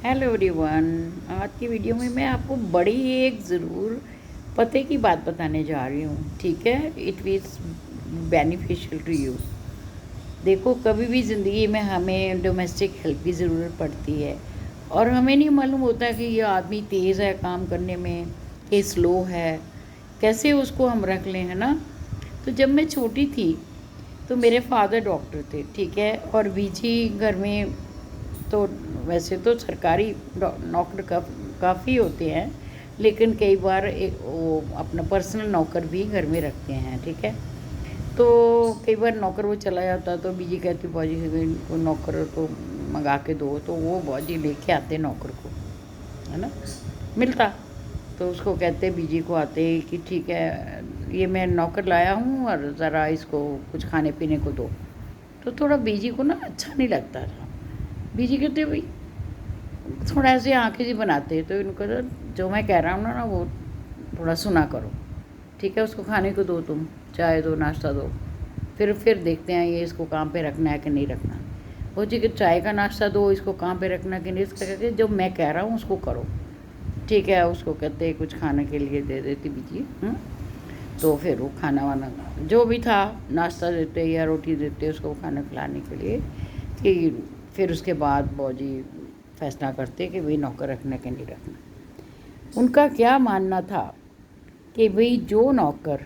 Hello everyone. आज की video में मैं आपको बड़ी एक ज़रूर पते की बात बताने जा रही हूँ। ठीक है, it is beneficial to you. देखो, कभी भी ज़िंदगी में हमें डोमेस्टिक हेल्प की ज़रूरत पड़ती है और हमें नहीं मालूम होता कि ये आदमी तेज़ है काम करने में कि स्लो है, कैसे उसको हम रख लें, है ना। तो जब मैं छोटी थी तो मेरे फादर डॉक्टर थे, ठीक है, और बीजी घर में। तो वैसे तो सरकारी नौकर काफ़ी होते हैं, लेकिन कई बार एक वो अपना पर्सनल नौकर भी घर में रखते हैं, ठीक है। तो कई बार नौकर वो चला जाता तो बीजी कहती बाजी को नौकर को मंगा के दो, तो वो बाजी लेके आते नौकर को, है ना, मिलता। तो उसको कहते बीजी को आते कि ठीक है, ये मैं नौकर लाया हूँ और ज़रा इसको कुछ खाने पीने को दो। तो थोड़ा बीजी को ना अच्छा नहीं लगता था। बीजी कहते भाई, थोड़ा ऐसे आंखें जी बनाते, तो इनको तो जो मैं कह रहा हूँ ना वो थोड़ा सुना करो, ठीक है। उसको खाने को दो, तुम चाय दो, नाश्ता दो, फिर देखते हैं ये इसको काम पे रखना है कि नहीं रखना। वो जी कि चाय का नाश्ता दो, इसको काम पे रखना कि नहीं, इसका कहते जो मैं कह रहा हूँ उसको करो, ठीक है। उसको कहते कुछ खाने के लिए दे देती बीजी। तो फिर वो खाना वाना जो भी था, नाश्ता देते या रोटी देते उसको खाना खिलाने के लिए कि फिर उसके बाद बौजी फैसला करते कि भाई नौकर रखना कि नहीं रखना। उनका क्या मानना था कि भाई जो नौकर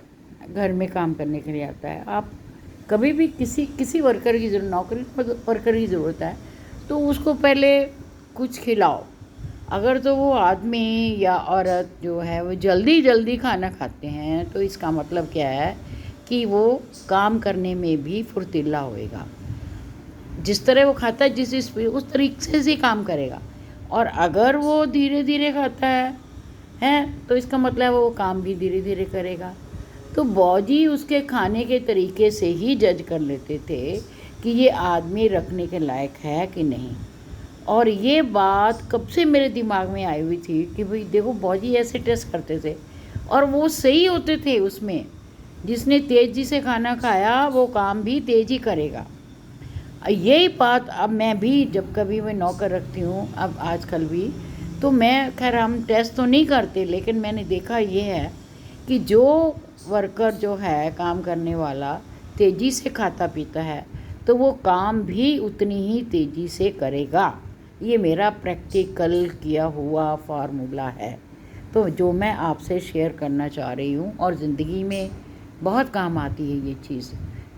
घर में काम करने के लिए आता है, आप कभी भी किसी वर्कर की जरूरत, नौकरी वर्कर की ज़रूरत है तो उसको पहले कुछ खिलाओ। अगर तो वो आदमी या औरत जो है वो जल्दी जल्दी खाना खाते हैं तो इसका मतलब क्या है कि वो काम करने में भी फुर्तीला होएगा। जिस तरह वो खाता है, जिस स्पीड, उस तरीके से काम करेगा। और अगर वो धीरे धीरे खाता है तो इसका मतलब वो काम भी धीरे धीरे करेगा। तो बौजी उसके खाने के तरीके से ही जज कर लेते थे कि ये आदमी रखने के लायक है कि नहीं। और ये बात कब से मेरे दिमाग में आई हुई थी कि भाई देखो, बौजी ऐसे टेस्ट करते थे और वो सही होते थे उसमें। जिसने तेज़ी से खाना खाया वो काम भी तेज़ी करेगा। यही बात अब मैं भी जब कभी मैं नौकर रखती हूँ, अब आजकल भी, तो मैं, खैर हम टेस्ट तो नहीं करते, लेकिन मैंने देखा ये है कि जो वर्कर जो है काम करने वाला तेज़ी से खाता पीता है तो वो काम भी उतनी ही तेज़ी से करेगा। ये मेरा प्रैक्टिकल किया हुआ फार्मूला है, तो जो मैं आपसे शेयर करना चाह रही हूँ। और ज़िंदगी में बहुत काम आती है ये चीज़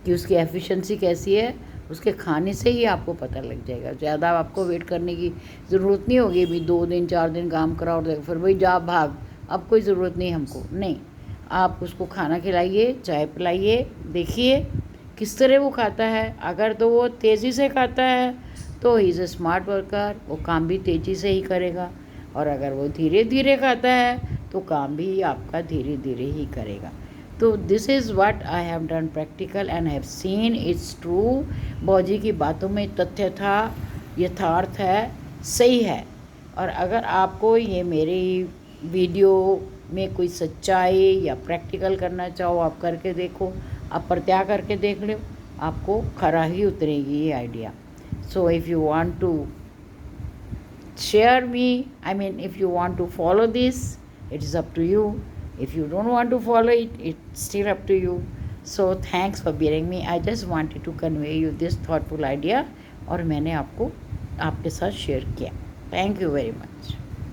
कि उसकी एफिशिएंसी कैसी है, उसके खाने से ही आपको पता लग जाएगा। ज़्यादा आपको वेट करने की ज़रूरत नहीं होगी, भी 2 दिन 4 दिन काम कराओ और फिर भाई जा भाग, अब कोई ज़रूरत नहीं हमको, नहीं। आप उसको खाना खिलाइए, चाय पिलाइए, देखिए किस तरह वो खाता है। अगर तो वो तेज़ी से खाता है तो he is a smart worker, वो काम भी तेज़ी से ही करेगा। और अगर वो धीरे धीरे खाता है तो काम भी आपका धीरे धीरे ही करेगा। तो this is what I have done practical and have seen it's true. बौजी की बातों में तथ्य था, यथार्थ है, सही है। और अगर आपको ये मेरी वीडियो में कोई सच्चाई या प्रैक्टिकल करना चाहो, आप करके देखो, आप प्रत्याग करके देख लो, आपको खरा ही उतरेगी ये idea. So if you want to share me, I mean, if you want to follow this, it is up to you. If you don't want to follow it, it's still up to you. So thanks for bearing me. I just wanted to convey you this thoughtful idea और मैंने आपको आपके साथ share किया। Thank you very much.